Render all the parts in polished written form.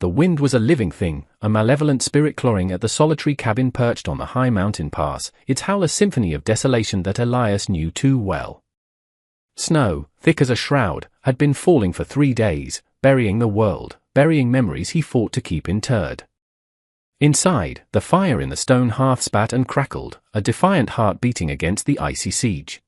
The wind was a living thing, a malevolent spirit clawing at the solitary cabin perched on the high mountain pass, its howl a symphony of desolation that Elias knew too well. Snow, thick as a shroud, had been falling for 3 days, burying the world, burying memories he fought to keep interred. Inside, the fire in the stone hearth spat and crackled, a defiant heart beating against the icy siege.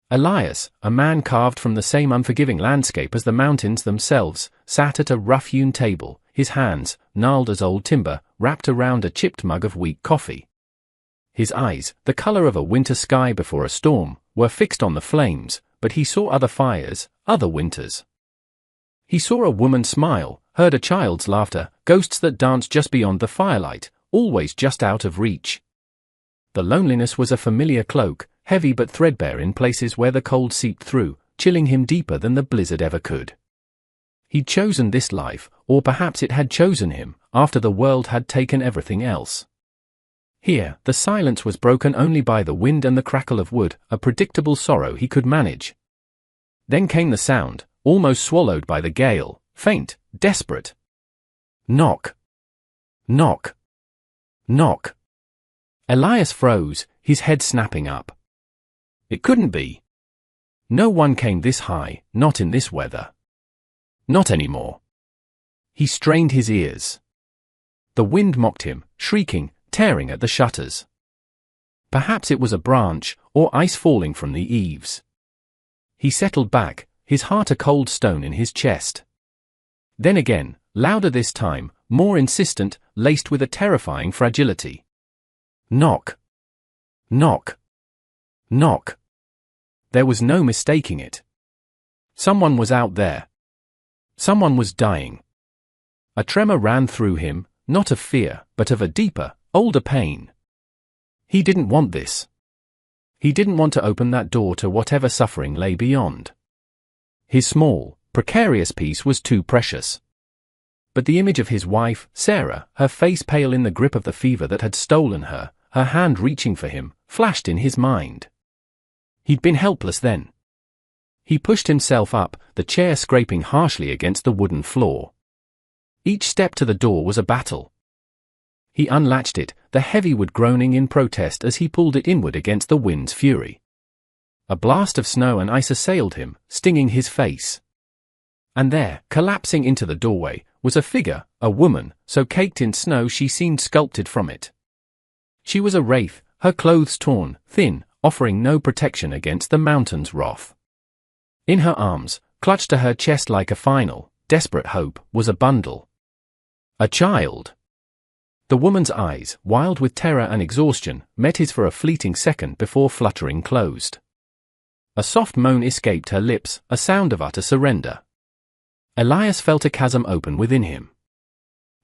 Elias, a man carved from the same unforgiving landscape as the mountains themselves, sat at a rough-hewn table, his hands, gnarled as old timber, wrapped around a chipped mug of weak coffee. His eyes, the color of a winter sky before a storm, were fixed on the flames, but he saw other fires, other winters. He saw a woman smile, heard a child's laughter, ghosts that danced just beyond the firelight, always just out of reach. The loneliness was a familiar cloak, heavy but threadbare in places where the cold seeped through, chilling him deeper than the blizzard ever could. He'd chosen this life, or perhaps it had chosen him, after the world had taken everything else. Here, the silence was broken only by the wind and the crackle of wood, a predictable sorrow he could manage. Then came the sound, almost swallowed by the gale, faint, desperate. Knock. Knock. Knock. Elias froze, his head snapping up. It couldn't be. No one came this high, not in this weather. Not anymore. He strained his ears. The wind mocked him, shrieking, tearing at the shutters. Perhaps it was a branch, or ice falling from the eaves. He settled back, his heart a cold stone in his chest. Then again, louder this time, more insistent, laced with a terrifying fragility. Knock. Knock. Knock. There was no mistaking it. Someone was out there. Someone was dying. A tremor ran through him, not of fear, but of a deeper, older pain. He didn't want this. He didn't want to open that door to whatever suffering lay beyond. His small, precarious peace was too precious. But the image of his wife, Sarah, her face pale in the grip of the fever that had stolen her, her hand reaching for him, flashed in his mind. He'd been helpless then. He pushed himself up, the chair scraping harshly against the wooden floor. Each step to the door was a battle. He unlatched it, the heavy wood groaning in protest as he pulled it inward against the wind's fury. A blast of snow and ice assailed him, stinging his face. And there, collapsing into the doorway, was a figure, a woman, so caked in snow she seemed sculpted from it. She was a wraith, her clothes torn, thin, offering no protection against the mountain's wrath. In her arms, clutched to her chest like a final, desperate hope, was a bundle. A child. The woman's eyes, wild with terror and exhaustion, met his for a fleeting second before fluttering closed. A soft moan escaped her lips, a sound of utter surrender. Elias felt a chasm open within him.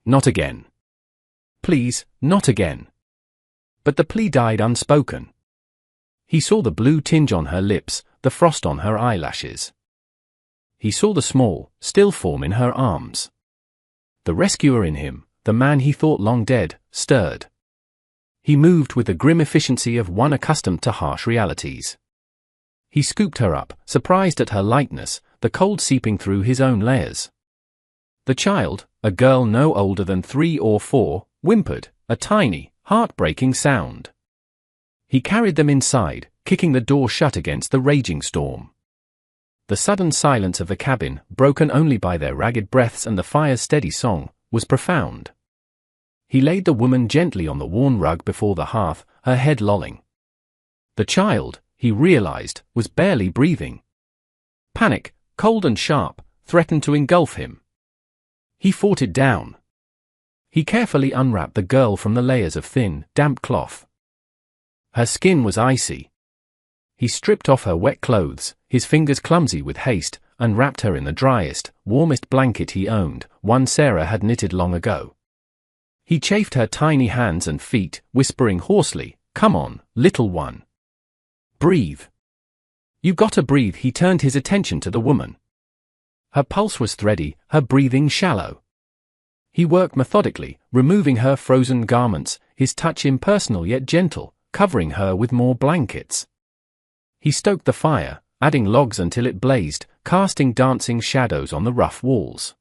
Not again. Please, not again. But the plea died unspoken. He saw the blue tinge on her lips, the frost on her eyelashes. He saw the small, still form in her arms. The rescuer in him, the man he thought long dead, stirred. He moved with the grim efficiency of one accustomed to harsh realities. He scooped her up, surprised at her lightness, the cold seeping through his own layers. The child, a girl no older than 3 or 4, whimpered, a tiny, heartbreaking sound. He carried them inside, kicking the door shut against the raging storm. The sudden silence of the cabin, broken only by their ragged breaths and the fire's steady song, was profound. He laid the woman gently on the worn rug before the hearth, her head lolling. The child, he realized, was barely breathing. Panic, cold and sharp, threatened to engulf him. He fought it down. He carefully unwrapped the girl from the layers of thin, damp cloth. Her skin was icy. He stripped off her wet clothes, his fingers clumsy with haste, and wrapped her in the driest, warmest blanket he owned, one Sarah had knitted long ago. He chafed her tiny hands and feet, whispering hoarsely, "Come on, little one. Breathe. You gotta breathe." He turned his attention to the woman. Her pulse was thready, her breathing shallow. He worked methodically, removing her frozen garments, his touch impersonal yet gentle, covering her with more blankets. He stoked the fire, adding logs until it blazed, casting dancing shadows on the rough walls.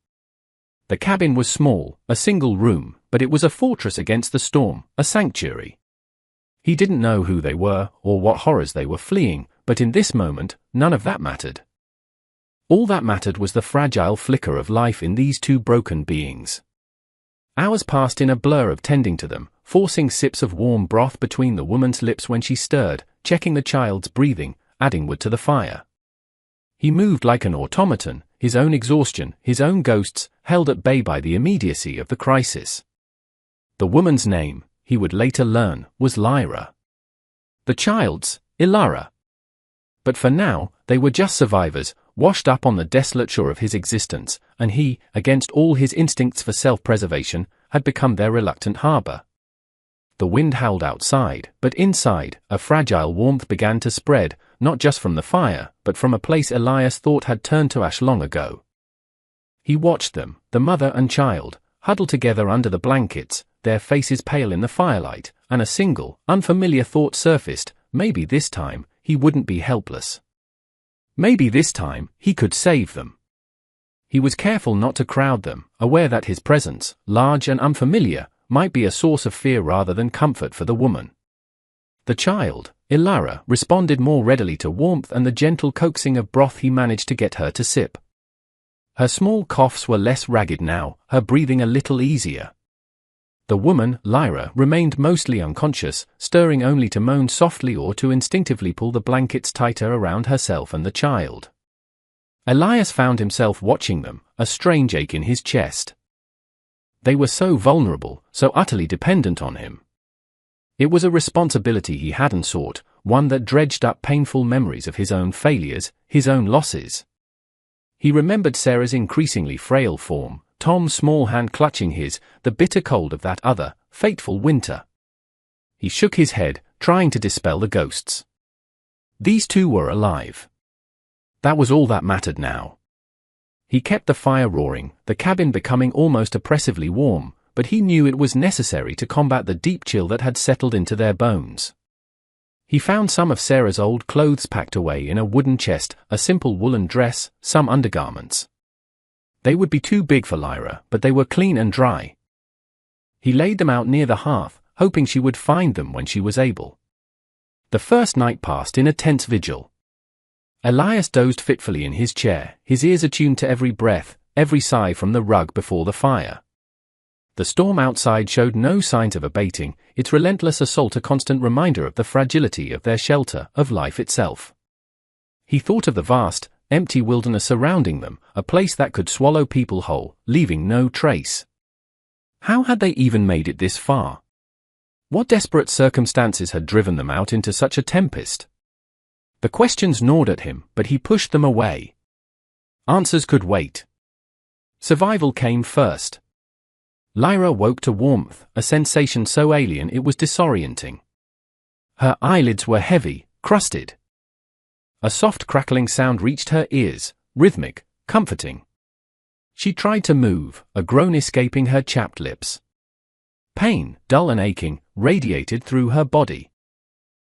The cabin was small, a single room, but it was a fortress against the storm, a sanctuary. He didn't know who they were, or what horrors they were fleeing, but in this moment, none of that mattered. All that mattered was the fragile flicker of life in these two broken beings. Hours passed in a blur of tending to them, forcing sips of warm broth between the woman's lips when she stirred, checking the child's breathing, adding wood to the fire. He moved like an automaton, his own exhaustion, his own ghosts, held at bay by the immediacy of the crisis. The woman's name, he would later learn, was Lyra. The child's, Ilara. But for now, they were just survivors, washed up on the desolate shore of his existence, and he, against all his instincts for self-preservation, had become their reluctant harbor. The wind howled outside, but inside, a fragile warmth began to spread, not just from the fire, but from a place Elias thought had turned to ash long ago. He watched them, the mother and child, huddled together under the blankets, their faces pale in the firelight, and a single, unfamiliar thought surfaced: maybe this time, he wouldn't be helpless. Maybe this time, he could save them. He was careful not to crowd them, aware that his presence, large and unfamiliar, might be a source of fear rather than comfort for the woman. The child, Ilara, responded more readily to warmth and the gentle coaxing of broth he managed to get her to sip. Her small coughs were less ragged now, her breathing a little easier. The woman, Lyra, remained mostly unconscious, stirring only to moan softly or to instinctively pull the blankets tighter around herself and the child. Elias found himself watching them, a strange ache in his chest. They were so vulnerable, so utterly dependent on him. It was a responsibility he hadn't sought, one that dredged up painful memories of his own failures, his own losses. He remembered Sarah's increasingly frail form, Tom's small hand clutching his, the bitter cold of that other, fateful winter. He shook his head, trying to dispel the ghosts. These two were alive. That was all that mattered now. He kept the fire roaring, the cabin becoming almost oppressively warm, but he knew it was necessary to combat the deep chill that had settled into their bones. He found some of Sarah's old clothes packed away in a wooden chest, a simple woolen dress, some undergarments. They would be too big for Lyra, but they were clean and dry. He laid them out near the hearth, hoping she would find them when she was able. The first night passed in a tense vigil. Elias dozed fitfully in his chair, his ears attuned to every breath, every sigh from the rug before the fire. The storm outside showed no signs of abating, its relentless assault a constant reminder of the fragility of their shelter, of life itself. He thought of the vast, empty wilderness surrounding them, a place that could swallow people whole, leaving no trace. How had they even made it this far? What desperate circumstances had driven them out into such a tempest? The questions gnawed at him, but he pushed them away. Answers could wait. Survival came first. Lyra woke to warmth, a sensation so alien it was disorienting. Her eyelids were heavy, crusted. A soft crackling sound reached her ears, rhythmic, comforting. She tried to move, a groan escaping her chapped lips. Pain, dull and aching, radiated through her body.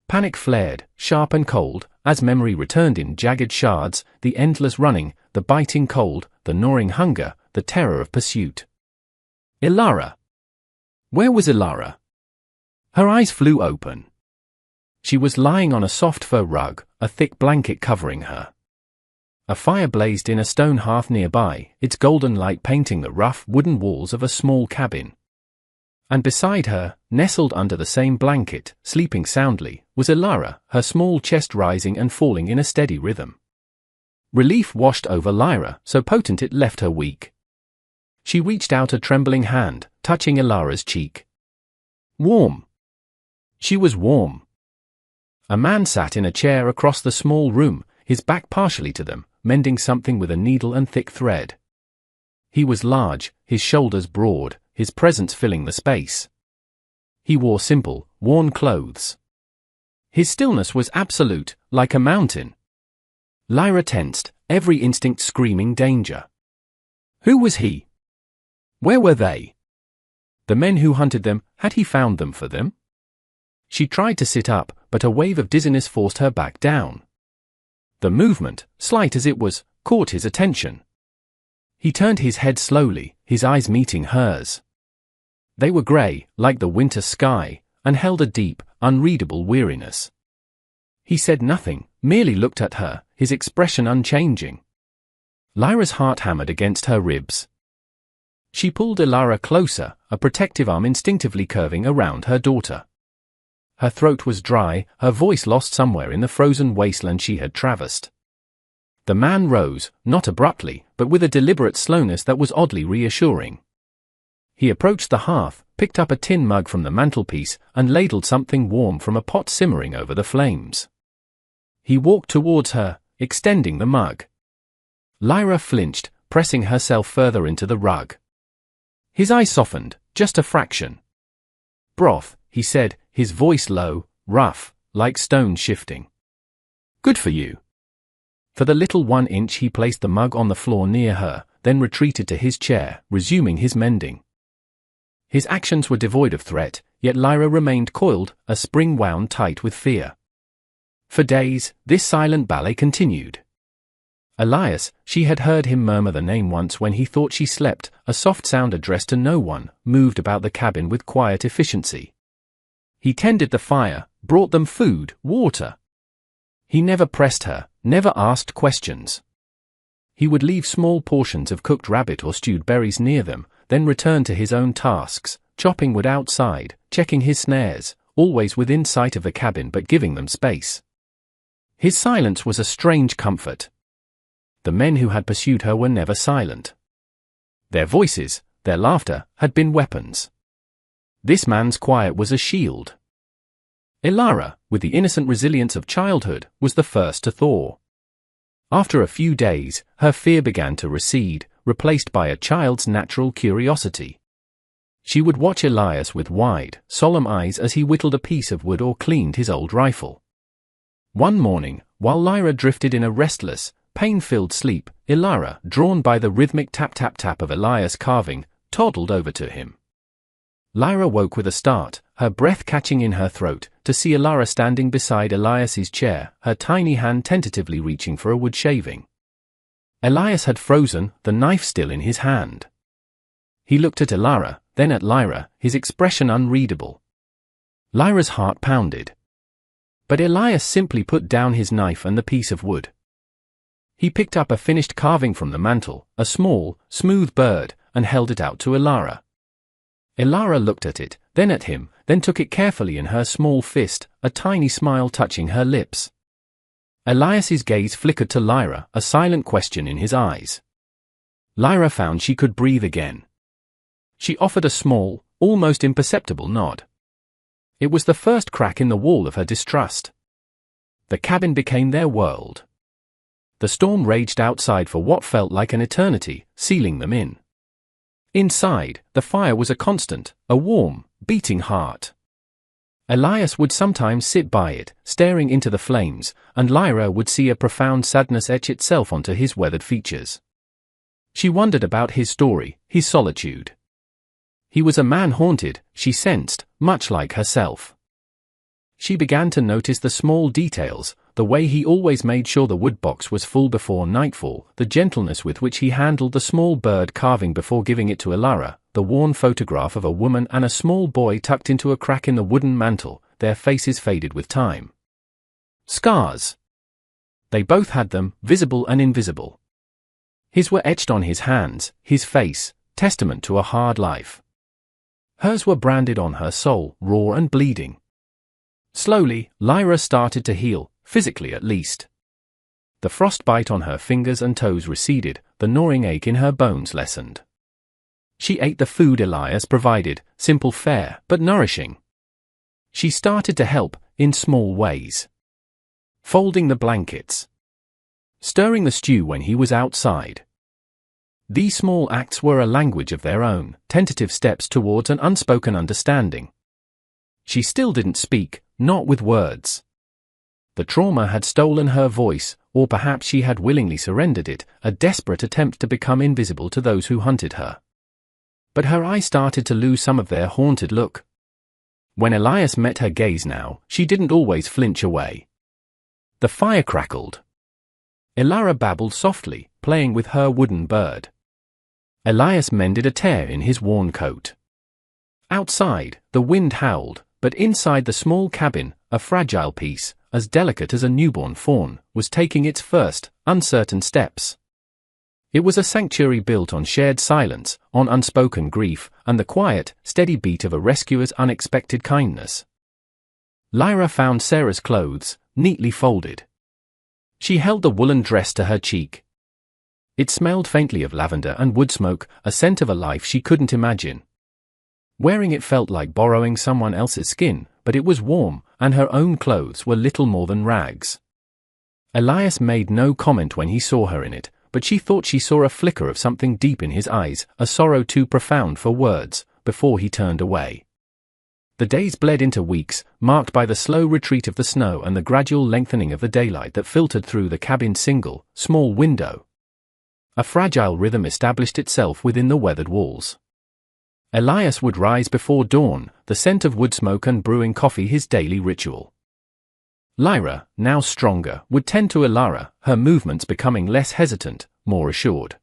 Panic flared, sharp and cold, as memory returned in jagged shards, the endless running, the biting cold, the gnawing hunger, the terror of pursuit. Ilara. Where was Ilara? Her eyes flew open. She was lying on a soft fur rug, a thick blanket covering her. A fire blazed in a stone hearth nearby, its golden light painting the rough wooden walls of a small cabin. And beside her, nestled under the same blanket, sleeping soundly, was Ilara, her small chest rising and falling in a steady rhythm. Relief washed over Lyra, so potent it left her weak. She reached out a trembling hand, touching Ilara's cheek. Warm. She was warm. A man sat in a chair across the small room, his back partially to them, mending something with a needle and thick thread. He was large, his shoulders broad, his presence filling the space. He wore simple, worn clothes. His stillness was absolute, like a mountain. Lyra tensed, every instinct screaming danger. Who was he? Where were they? The men who hunted them, had he found them for them? She tried to sit up, but a wave of dizziness forced her back down. The movement, slight as it was, caught his attention. He turned his head slowly, his eyes meeting hers. They were grey, like the winter sky, and held a deep, unreadable weariness. He said nothing, merely looked at her, his expression unchanging. Lyra's heart hammered against her ribs. She pulled Ilara closer, a protective arm instinctively curving around her daughter. Her throat was dry, her voice lost somewhere in the frozen wasteland she had traversed. The man rose, not abruptly, but with a deliberate slowness that was oddly reassuring. He approached the hearth, picked up a tin mug from the mantelpiece, and ladled something warm from a pot simmering over the flames. He walked towards her, extending the mug. Lyra flinched, pressing herself further into the rug. His eyes softened, just a fraction. "Broth," he said, his voice low, rough, like stone shifting. "Good for you." For the little 1 inch he placed the mug on the floor near her, then retreated to his chair, resuming his mending. His actions were devoid of threat, yet Lyra remained coiled, a spring wound tight with fear. For days, this silent ballet continued. Elias, she had heard him murmur the name once when he thought she slept, a soft sound addressed to no one, moved about the cabin with quiet efficiency. He tended the fire, brought them food, water. He never pressed her, never asked questions. He would leave small portions of cooked rabbit or stewed berries near them, then return to his own tasks, chopping wood outside, checking his snares, always within sight of the cabin but giving them space. His silence was a strange comfort. The men who had pursued her were never silent. Their voices, their laughter, had been weapons. This man's quiet was a shield. Ilara, with the innocent resilience of childhood, was the first to thaw. After a few days, her fear began to recede, replaced by a child's natural curiosity. She would watch Elias with wide, solemn eyes as he whittled a piece of wood or cleaned his old rifle. One morning, while Lyra drifted in a restless, pain-filled sleep, Ilara, drawn by the rhythmic tap-tap-tap of Elias' carving, toddled over to him. Lyra woke with a start, her breath catching in her throat, to see Ilara standing beside Elias's chair, her tiny hand tentatively reaching for a wood shaving. Elias had frozen, the knife still in his hand. He looked at Ilara, then at Lyra, his expression unreadable. Lyra's heart pounded. But Elias simply put down his knife and the piece of wood. He picked up a finished carving from the mantel, a small, smooth bird, and held it out to Ilara. Ilara looked at it, then at him, then took it carefully in her small fist, a tiny smile touching her lips. Elias's gaze flickered to Lyra, a silent question in his eyes. Lyra found she could breathe again. She offered a small, almost imperceptible nod. It was the first crack in the wall of her distrust. The cabin became their world. The storm raged outside for what felt like an eternity, sealing them in. Inside, the fire was a constant, a warm, beating heart. Elias would sometimes sit by it, staring into the flames, and Lyra would see a profound sadness etch itself onto his weathered features. She wondered about his story, his solitude. He was a man haunted, she sensed, much like herself. She began to notice the small details, the way he always made sure the woodbox was full before nightfall, the gentleness with which he handled the small bird carving before giving it to Ilara, the worn photograph of a woman and a small boy tucked into a crack in the wooden mantel, their faces faded with time. Scars. They both had them, visible and invisible. His were etched on his hands, his face, testament to a hard life. Hers were branded on her soul, raw and bleeding. Slowly, Lyra started to heal, physically at least. The frostbite on her fingers and toes receded, the gnawing ache in her bones lessened. She ate the food Elias provided, simple fare, but nourishing. She started to help, in small ways. Folding the blankets. Stirring the stew when he was outside. These small acts were a language of their own, tentative steps towards an unspoken understanding. She still didn't speak, not with words. The trauma had stolen her voice, or perhaps she had willingly surrendered it, a desperate attempt to become invisible to those who hunted her. But her eyes started to lose some of their haunted look. When Elias met her gaze now, she didn't always flinch away. The fire crackled. Ilara babbled softly, playing with her wooden bird. Elias mended a tear in his worn coat. Outside, the wind howled, but inside the small cabin, a fragile piece, as delicate as a newborn fawn, was taking its first, uncertain steps. It was a sanctuary built on shared silence, on unspoken grief, and the quiet, steady beat of a rescuer's unexpected kindness. Lyra found Sarah's clothes, neatly folded. She held the woolen dress to her cheek. It smelled faintly of lavender and wood smoke, a scent of a life she couldn't imagine. Wearing it felt like borrowing someone else's skin, but it was warm, and her own clothes were little more than rags. Elias made no comment when he saw her in it, but she thought she saw a flicker of something deep in his eyes, a sorrow too profound for words, before he turned away. The days bled into weeks, marked by the slow retreat of the snow and the gradual lengthening of the daylight that filtered through the cabin's single, small window. A fragile rhythm established itself within the weathered walls. Elias would rise before dawn, the scent of wood smoke and brewing coffee his daily ritual. Lyra, now stronger, would tend to Ilara, her movements becoming less hesitant, more assured.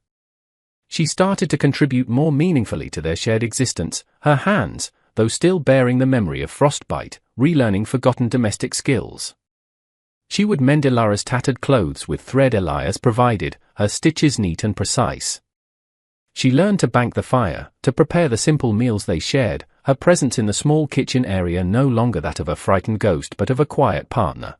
She started to contribute more meaningfully to their shared existence, her hands, though still bearing the memory of frostbite, relearning forgotten domestic skills. She would mend Ilara's tattered clothes with thread Elias provided, her stitches neat and precise. She learned to bank the fire, to prepare the simple meals they shared, her presence in the small kitchen area no longer that of a frightened ghost but of a quiet partner.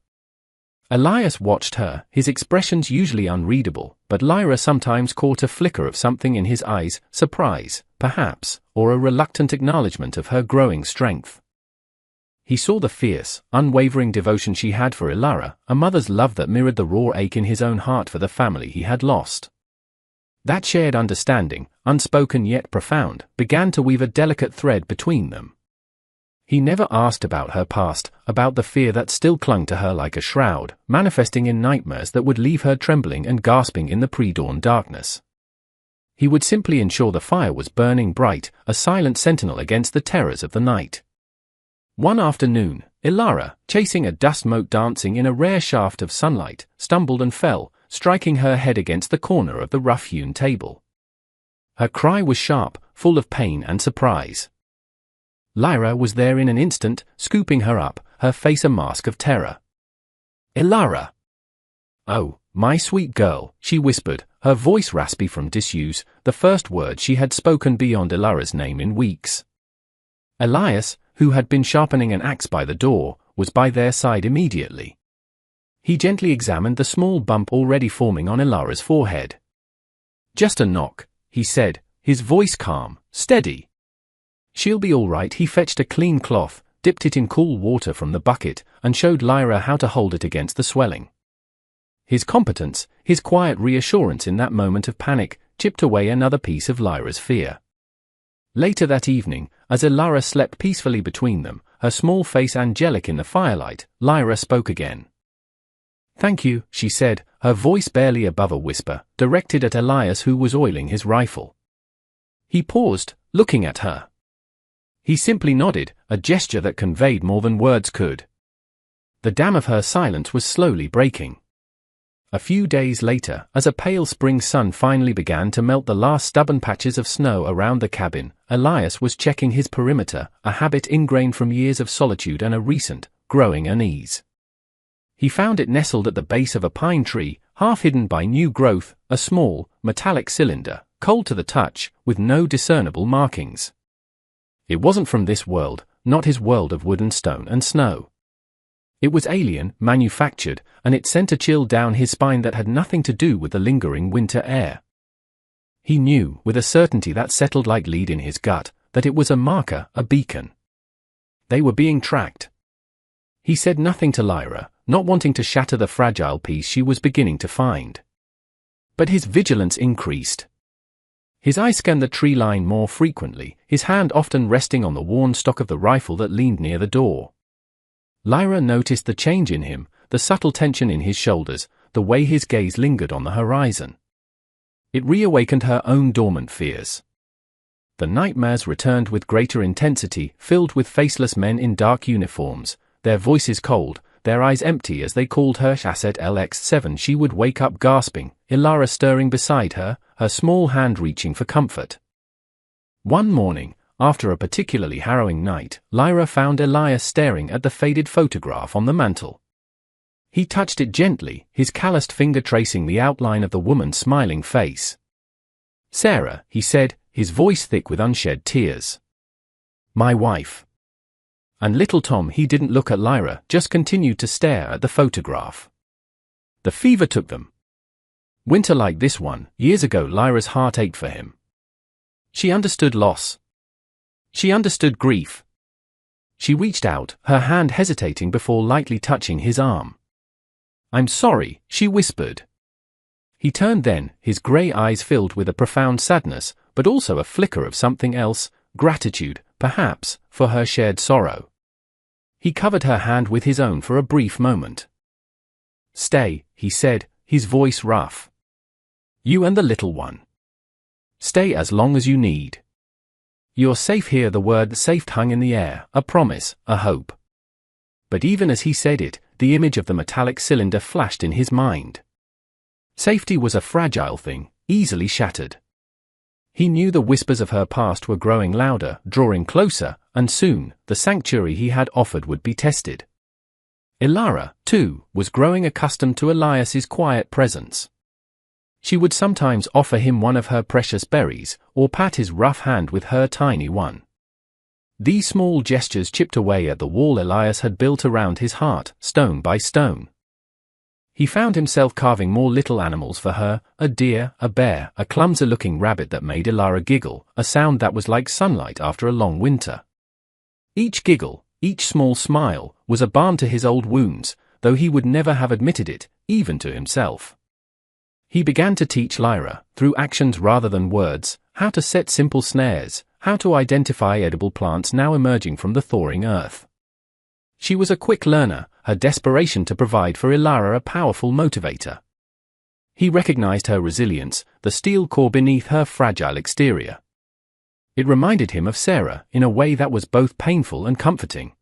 Elias watched her, his expressions usually unreadable, but Lyra sometimes caught a flicker of something in his eyes, surprise, perhaps, or a reluctant acknowledgement of her growing strength. He saw the fierce, unwavering devotion she had for Ilara, a mother's love that mirrored the raw ache in his own heart for the family he had lost. That shared understanding, unspoken yet profound, began to weave a delicate thread between them. He never asked about her past, about the fear that still clung to her like a shroud, manifesting in nightmares that would leave her trembling and gasping in the pre-dawn darkness. He would simply ensure the fire was burning bright, a silent sentinel against the terrors of the night. One afternoon, Ilara, chasing a dust mote dancing in a rare shaft of sunlight, stumbled and fell, striking her head against the corner of the rough-hewn table. Her cry was sharp, full of pain and surprise. Lyra was there in an instant, scooping her up, her face a mask of terror. "Ilara!" "Oh, my sweet girl," she whispered, her voice raspy from disuse, the first word she had spoken beyond Ilara's name in weeks. Elias, who had been sharpening an axe by the door, was by their side immediately. He gently examined the small bump already forming on Ilara's forehead. "Just a knock," he said, his voice calm, steady. "She'll be all right." He fetched a clean cloth, dipped it in cool water from the bucket, and showed Lyra how to hold it against the swelling. His competence, his quiet reassurance in that moment of panic, chipped away another piece of Lyra's fear. Later that evening, as Ilara slept peacefully between them, her small face angelic in the firelight, Lyra spoke again. "Thank you," she said, her voice barely above a whisper, directed at Elias who was oiling his rifle. He paused, looking at her. He simply nodded, a gesture that conveyed more than words could. The dam of her silence was slowly breaking. A few days later, as a pale spring sun finally began to melt the last stubborn patches of snow around the cabin, Elias was checking his perimeter, a habit ingrained from years of solitude and a recent, growing unease. He found it nestled at the base of a pine tree, half hidden by new growth, a small, metallic cylinder, cold to the touch, with no discernible markings. It wasn't from this world, not his world of wood and stone and snow. It was alien, manufactured, and it sent a chill down his spine that had nothing to do with the lingering winter air. He knew, with a certainty that settled like lead in his gut, that it was a marker, a beacon. They were being tracked. He said nothing to Lyra, not wanting to shatter the fragile peace she was beginning to find. But his vigilance increased. His eye scanned the tree line more frequently, his hand often resting on the worn stock of the rifle that leaned near the door. Lyra noticed the change in him, the subtle tension in his shoulders, the way his gaze lingered on the horizon. It reawakened her own dormant fears. The nightmares returned with greater intensity, filled with faceless men in dark uniforms, their voices cold, their eyes empty as they called her Asset LX7. She would wake up gasping, Ilara stirring beside her, her small hand reaching for comfort. One morning, after a particularly harrowing night, Lyra found Elias staring at the faded photograph on the mantel. He touched it gently, his calloused finger tracing the outline of the woman's smiling face. "Sarah," he said, his voice thick with unshed tears. "My wife." And little Tom, he didn't look at Lyra, just continued to stare at the photograph. The fever took them. Winter like this one, years ago, Lyra's heart ached for him. She understood loss. She understood grief. She reached out, her hand hesitating before lightly touching his arm. "I'm sorry," she whispered. He turned then, his grey eyes filled with a profound sadness, but also a flicker of something else, gratitude, perhaps, for her shared sorrow. He covered her hand with his own for a brief moment. "Stay," he said, his voice rough. "You and the little one. Stay as long as you need. You're safe here." The word safe hung in the air, a promise, a hope. But even as he said it, the image of the metallic cylinder flashed in his mind. Safety was a fragile thing, easily shattered. He knew the whispers of her past were growing louder, drawing closer, and soon, the sanctuary he had offered would be tested. Elara, too, was growing accustomed to Elias's quiet presence. She would sometimes offer him one of her precious berries, or pat his rough hand with her tiny one. These small gestures chipped away at the wall Elias had built around his heart, stone by stone. He found himself carving more little animals for her, a deer, a bear, a clumsy-looking rabbit that made Elara giggle, a sound that was like sunlight after a long winter. Each giggle, each small smile, was a balm to his old wounds, though he would never have admitted it, even to himself. He began to teach Lyra, through actions rather than words, how to set simple snares, how to identify edible plants now emerging from the thawing earth. She was a quick learner, her desperation to provide for Elara a powerful motivator. He recognized her resilience, the steel core beneath her fragile exterior. It reminded him of Sarah, in a way that was both painful and comforting.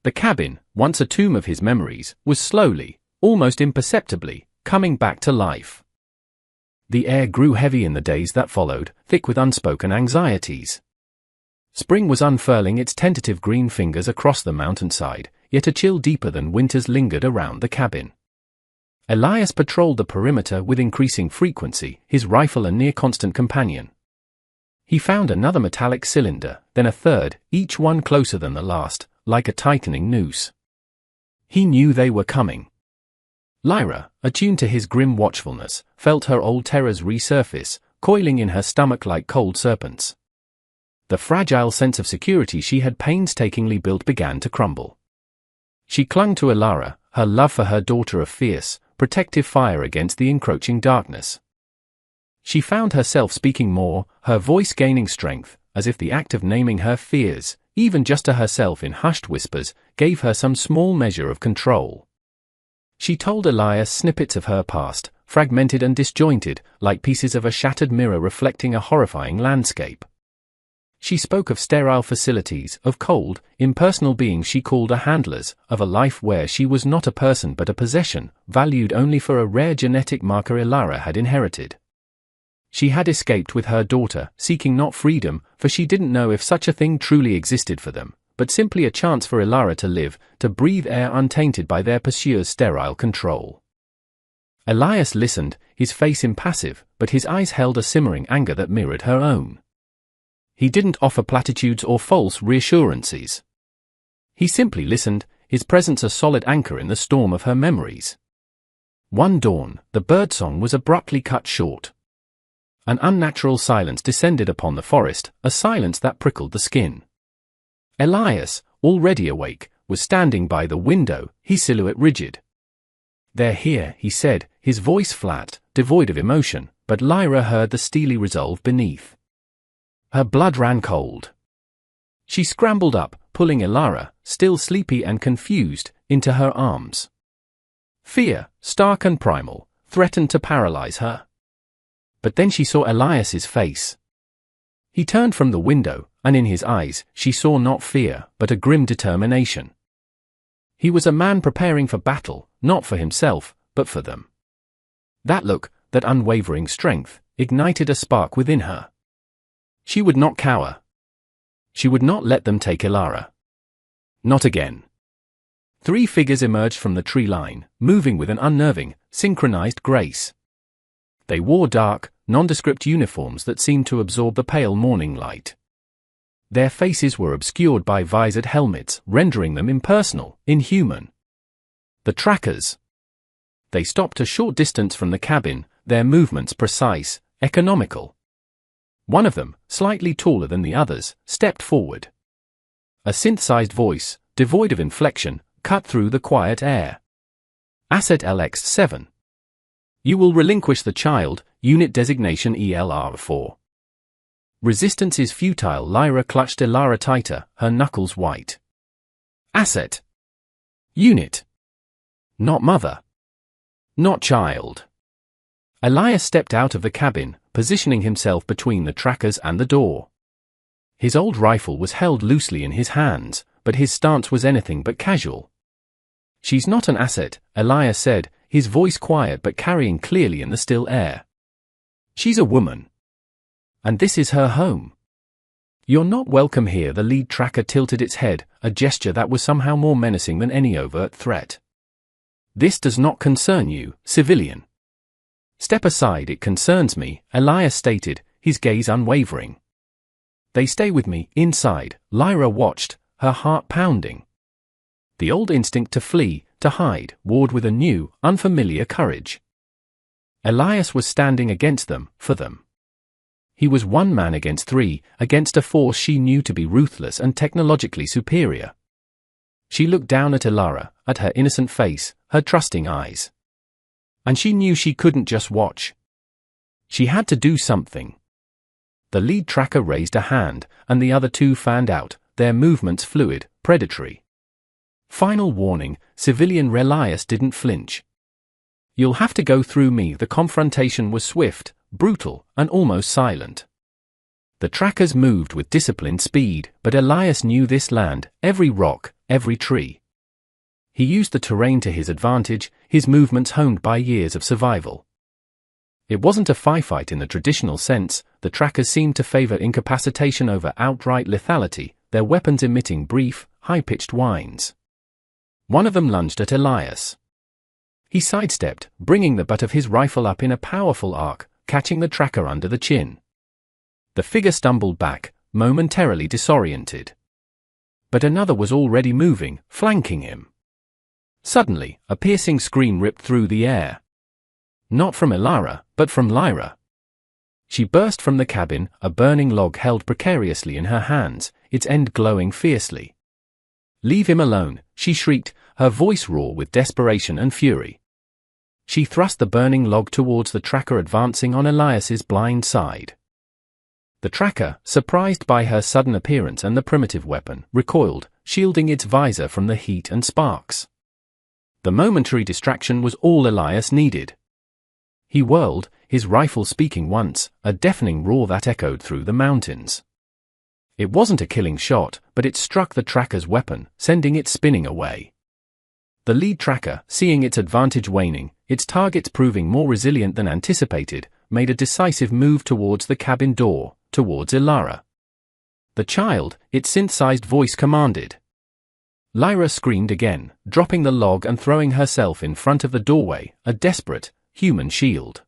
The cabin, once a tomb of his memories, was slowly, almost imperceptibly, coming back to life. The air grew heavy in the days that followed, thick with unspoken anxieties. Spring was unfurling its tentative green fingers across the mountainside, yet a chill deeper than winter's lingered around the cabin. Elias patrolled the perimeter with increasing frequency, his rifle a near-constant companion. He found another metallic cylinder, then a third, each one closer than the last, like a tightening noose. He knew they were coming. Lyra, attuned to his grim watchfulness, felt her old terrors resurface, coiling in her stomach like cold serpents. The fragile sense of security she had painstakingly built began to crumble. She clung to Elara, her love for her daughter a fierce, protective fire against the encroaching darkness. She found herself speaking more, her voice gaining strength, as if the act of naming her fears, even just to herself in hushed whispers, gave her some small measure of control. She told Elias snippets of her past, fragmented and disjointed, like pieces of a shattered mirror reflecting a horrifying landscape. She spoke of sterile facilities, of cold, impersonal beings she called her handlers, of a life where she was not a person but a possession, valued only for a rare genetic marker Elara had inherited. She had escaped with her daughter, seeking not freedom, for she didn't know if such a thing truly existed for them, but simply a chance for Elara to live, to breathe air untainted by their pursuer's sterile control. Elias listened, his face impassive, but his eyes held a simmering anger that mirrored her own. He didn't offer platitudes or false reassurances. He simply listened, his presence a solid anchor in the storm of her memories. One dawn, the birdsong was abruptly cut short. An unnatural silence descended upon the forest, a silence that prickled the skin. Elias, already awake, was standing by the window, his silhouette rigid. "They're here," he said, his voice flat, devoid of emotion, but Lyra heard the steely resolve beneath. Her blood ran cold. She scrambled up, pulling Elara, still sleepy and confused, into her arms. Fear, stark and primal, threatened to paralyze her. But then she saw Elias's face. He turned from the window, and in his eyes, she saw not fear, but a grim determination. He was a man preparing for battle, not for himself, but for them. That look, that unwavering strength, ignited a spark within her. She would not cower. She would not let them take Elara. Not again. 3 figures emerged from the tree line, moving with an unnerving, synchronized grace. They wore dark, nondescript uniforms that seemed to absorb the pale morning light. Their faces were obscured by visored helmets, rendering them impersonal, inhuman. The trackers. They stopped a short distance from the cabin, their movements precise, economical. One of them, slightly taller than the others, stepped forward. A synthesized voice, devoid of inflection, cut through the quiet air. Asset LX7. You will relinquish the child, unit designation ELR4. Resistance is futile. Lyra clutched Elara tighter, her knuckles white. Asset. Unit. Not mother. Not child. Elias stepped out of the cabin, positioning himself between the trackers and the door. His old rifle was held loosely in his hands, but his stance was anything but casual. She's not an asset, Elias said, his voice quiet but carrying clearly in the still air. She's a woman. And this is her home. You're not welcome here. The lead tracker tilted its head, a gesture that was somehow more menacing than any overt threat. This does not concern you, civilian. Step aside, it concerns me, Elias stated, his gaze unwavering. They stay with me, inside, Lyra watched, her heart pounding. The old instinct to flee, to hide, warred with a new, unfamiliar courage. Elias was standing against them, for them. He was one man against 3, against a force she knew to be ruthless and technologically superior. She looked down at Elara, at her innocent face, her trusting eyes. And she knew she couldn't just watch. She had to do something. The lead tracker raised a hand, and the other 2 fanned out, their movements fluid, predatory. Final warning, civilian. Elias didn't flinch. You'll have to go through me. The confrontation was swift, brutal, and almost silent. The trackers moved with disciplined speed, but Elias knew this land, every rock, every tree. He used the terrain to his advantage, his movements honed by years of survival. It wasn't a firefight in the traditional sense. The trackers seemed to favor incapacitation over outright lethality, their weapons emitting brief, high-pitched whines. One of them lunged at Elias. He sidestepped, bringing the butt of his rifle up in a powerful arc, catching the tracker under the chin. The figure stumbled back, momentarily disoriented. But another was already moving, flanking him. Suddenly, a piercing scream ripped through the air. Not from Elara, but from Lyra. She burst from the cabin, a burning log held precariously in her hands, its end glowing fiercely. Leave him alone, she shrieked, her voice raw with desperation and fury. She thrust the burning log towards the tracker advancing on Elias's blind side. The tracker, surprised by her sudden appearance and the primitive weapon, recoiled, shielding its visor from the heat and sparks. The momentary distraction was all Elias needed. He whirled, his rifle speaking once, a deafening roar that echoed through the mountains. It wasn't a killing shot, but it struck the tracker's weapon, sending it spinning away. The lead tracker, seeing its advantage waning, its targets proving more resilient than anticipated, made a decisive move towards the cabin door, towards Elara. The child, its synthesized voice commanded. Lyra screamed again, dropping the log and throwing herself in front of the doorway, a desperate, human shield.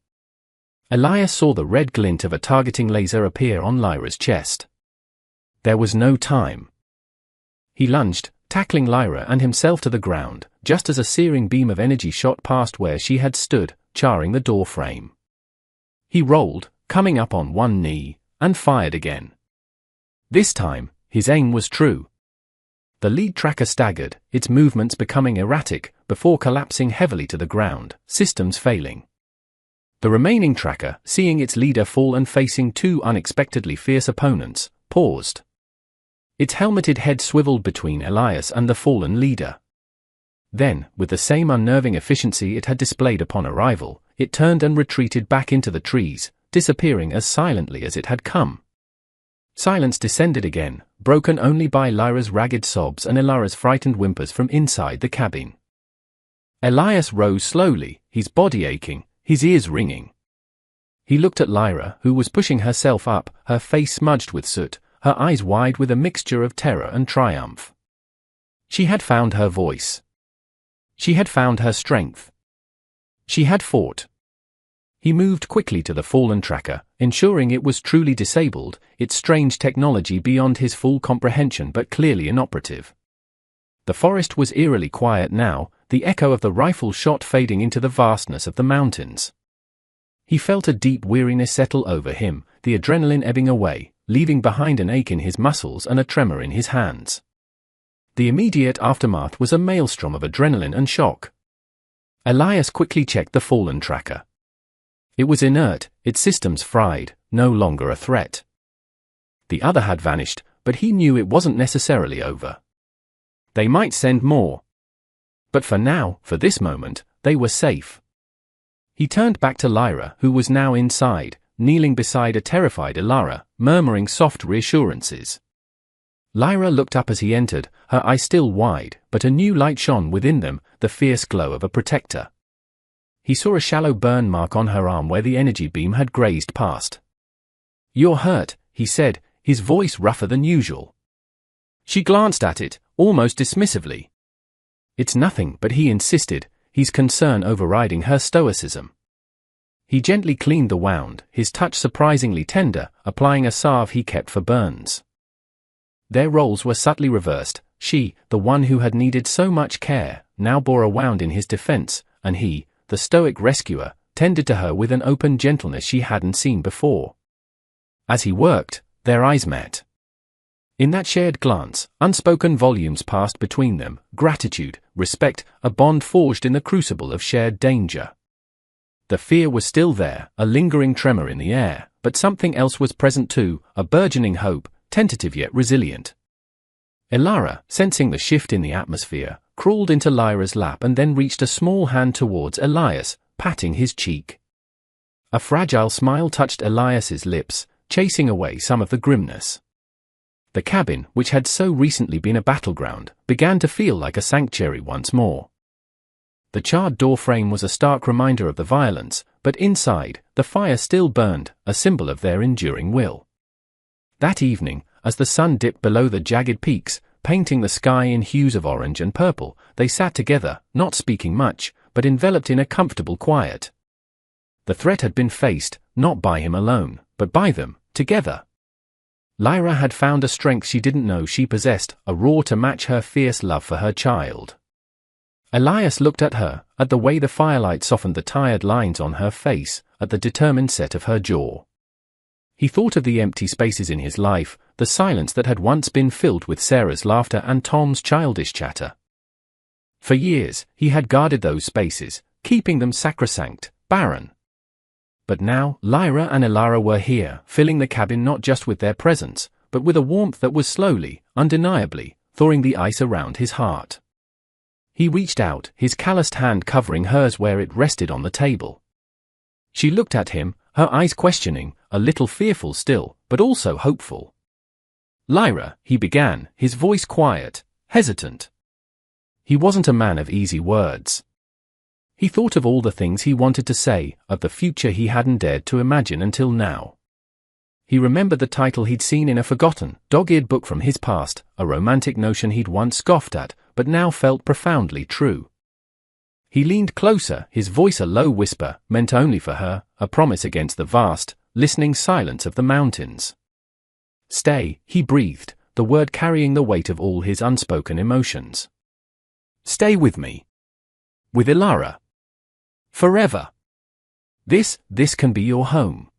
Elias saw the red glint of a targeting laser appear on Lyra's chest. There was no time. He lunged, tackling Lyra and himself to the ground, just as a searing beam of energy shot past where she had stood, charring the door frame. He rolled, coming up on one knee, and fired again. This time, his aim was true. The lead tracker staggered, its movements becoming erratic, before collapsing heavily to the ground, systems failing. The remaining tracker, seeing its leader fall and facing 2 unexpectedly fierce opponents, paused. Its helmeted head swiveled between Elias and the fallen leader. Then, with the same unnerving efficiency it had displayed upon arrival, it turned and retreated back into the trees, disappearing as silently as it had come. Silence descended again, broken only by Lyra's ragged sobs and Elara's frightened whimpers from inside the cabin. Elias rose slowly, his body aching, his ears ringing. He looked at Lyra, who was pushing herself up, her face smudged with soot, her eyes wide with a mixture of terror and triumph. She had found her voice. She had found her strength. She had fought. He moved quickly to the fallen tracker, ensuring it was truly disabled, its strange technology beyond his full comprehension but clearly inoperative. The forest was eerily quiet now, the echo of the rifle shot fading into the vastness of the mountains. He felt a deep weariness settle over him, the adrenaline ebbing away, leaving behind an ache in his muscles and a tremor in his hands. The immediate aftermath was a maelstrom of adrenaline and shock. Elias quickly checked the fallen tracker. It was inert, its systems fried, no longer a threat. The other had vanished, but he knew it wasn't necessarily over. They might send more. But for now, for this moment, they were safe. He turned back to Lyra, who was now inside, kneeling beside a terrified Ilara, murmuring soft reassurances. Lyra looked up as he entered, her eyes still wide, but a new light shone within them, the fierce glow of a protector. He saw a shallow burn mark on her arm where the energy beam had grazed past. "You're hurt," he said, his voice rougher than usual. She glanced at it, almost dismissively. "It's nothing," but he insisted, his concern overriding her stoicism. He gently cleaned the wound, his touch surprisingly tender, applying a salve he kept for burns. Their roles were subtly reversed. She, the one who had needed so much care, now bore a wound in his defense, and he, the stoic rescuer, tended to her with an open gentleness she hadn't seen before. As he worked, their eyes met. In that shared glance, unspoken volumes passed between them, gratitude, respect, a bond forged in the crucible of shared danger. The fear was still there, a lingering tremor in the air, but something else was present too, a burgeoning hope, tentative yet resilient. Ilara, sensing the shift in the atmosphere, crawled into Lyra's lap and then reached a small hand towards Elias, patting his cheek. A fragile smile touched Elias's lips, chasing away some of the grimness. The cabin, which had so recently been a battleground, began to feel like a sanctuary once more. The charred doorframe was a stark reminder of the violence, but inside, the fire still burned, a symbol of their enduring will. That evening, as the sun dipped below the jagged peaks, painting the sky in hues of orange and purple, they sat together, not speaking much, but enveloped in a comfortable quiet. The threat had been faced, not by him alone, but by them, together. Lyra had found a strength she didn't know she possessed, a roar to match her fierce love for her child. Elias looked at her, at the way the firelight softened the tired lines on her face, at the determined set of her jaw. He thought of the empty spaces in his life, the silence that had once been filled with Sarah's laughter and Tom's childish chatter. For years, he had guarded those spaces, keeping them sacrosanct, barren. But now, Lyra and Ilara were here, filling the cabin not just with their presence, but with a warmth that was slowly, undeniably, thawing the ice around his heart. He reached out, his calloused hand covering hers where it rested on the table. She looked at him, her eyes questioning, a little fearful still, but also hopeful. "Lyra," he began, his voice quiet, hesitant. He wasn't a man of easy words. He thought of all the things he wanted to say, of the future he hadn't dared to imagine until now. He remembered the title he'd seen in a forgotten, dog-eared book from his past, a romantic notion he'd once scoffed at, but now felt profoundly true. He leaned closer, his voice a low whisper, meant only for her, a promise against the vast, listening silence of the mountains. "Stay," he breathed, the word carrying the weight of all his unspoken emotions. "Stay with me. With Ilara. Forever. This can be your home."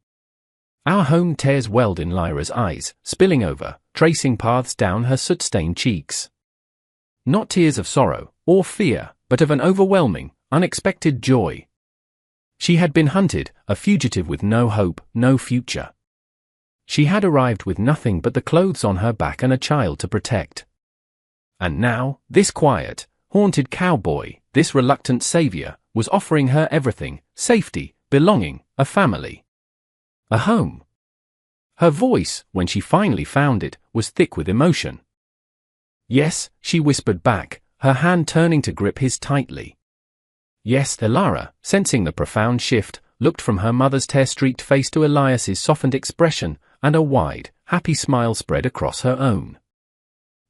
"Our home," tears welled in Lyra's eyes, spilling over, tracing paths down her soot-stained cheeks. Not tears of sorrow, or fear, but of an overwhelming, unexpected joy. She had been hunted, a fugitive with no hope, no future. She had arrived with nothing but the clothes on her back and a child to protect. And now, this quiet, haunted cowboy, this reluctant savior, was offering her everything: safety, belonging, a family. A home. Her voice, when she finally found it, was thick with emotion. "Yes," she whispered back, her hand turning to grip his tightly. "Yes." Ilara, sensing the profound shift, looked from her mother's tear-streaked face to Elias's softened expression, and a wide, happy smile spread across her own.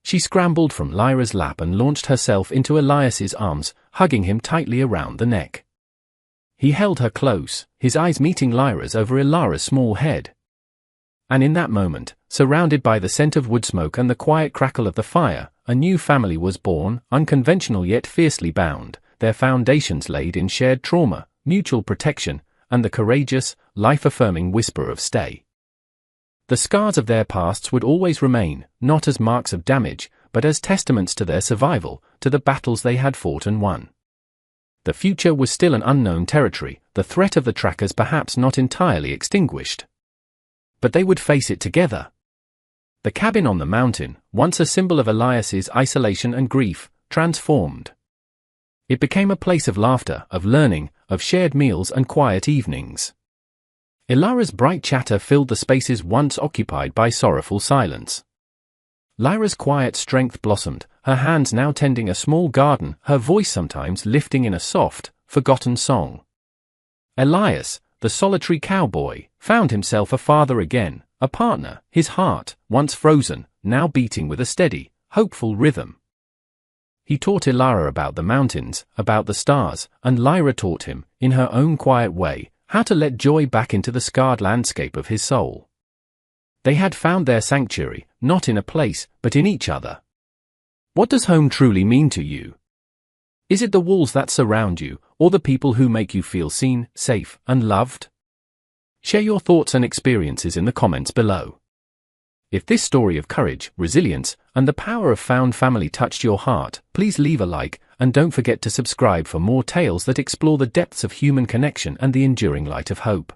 She scrambled from Lyra's lap and launched herself into Elias's arms, hugging him tightly around the neck. He held her close, his eyes meeting Lyra's over Ilara's small head. And in that moment, surrounded by the scent of wood smoke and the quiet crackle of the fire, a new family was born, unconventional yet fiercely bound, their foundations laid in shared trauma, mutual protection, and the courageous, life-affirming whisper of stay. The scars of their pasts would always remain, not as marks of damage, but as testaments to their survival, to the battles they had fought and won. The future was still an unknown territory, the threat of the trackers perhaps not entirely extinguished. But they would face it together. The cabin on the mountain, once a symbol of Elias's isolation and grief, transformed. It became a place of laughter, of learning, of shared meals and quiet evenings. Ilara's bright chatter filled the spaces once occupied by sorrowful silence. Lyra's quiet strength blossomed, her hands now tending a small garden, her voice sometimes lifting in a soft, forgotten song. Elias, the solitary cowboy, found himself a father again, a partner, his heart, once frozen, now beating with a steady, hopeful rhythm. He taught Ilara about the mountains, about the stars, and Lyra taught him, in her own quiet way, how to let joy back into the scarred landscape of his soul. They had found their sanctuary, not in a place, but in each other. What does home truly mean to you? Is it the walls that surround you, or the people who make you feel seen, safe, and loved? Share your thoughts and experiences in the comments below. If this story of courage, resilience, and the power of found family touched your heart, please leave a like, and don't forget to subscribe for more tales that explore the depths of human connection and the enduring light of hope.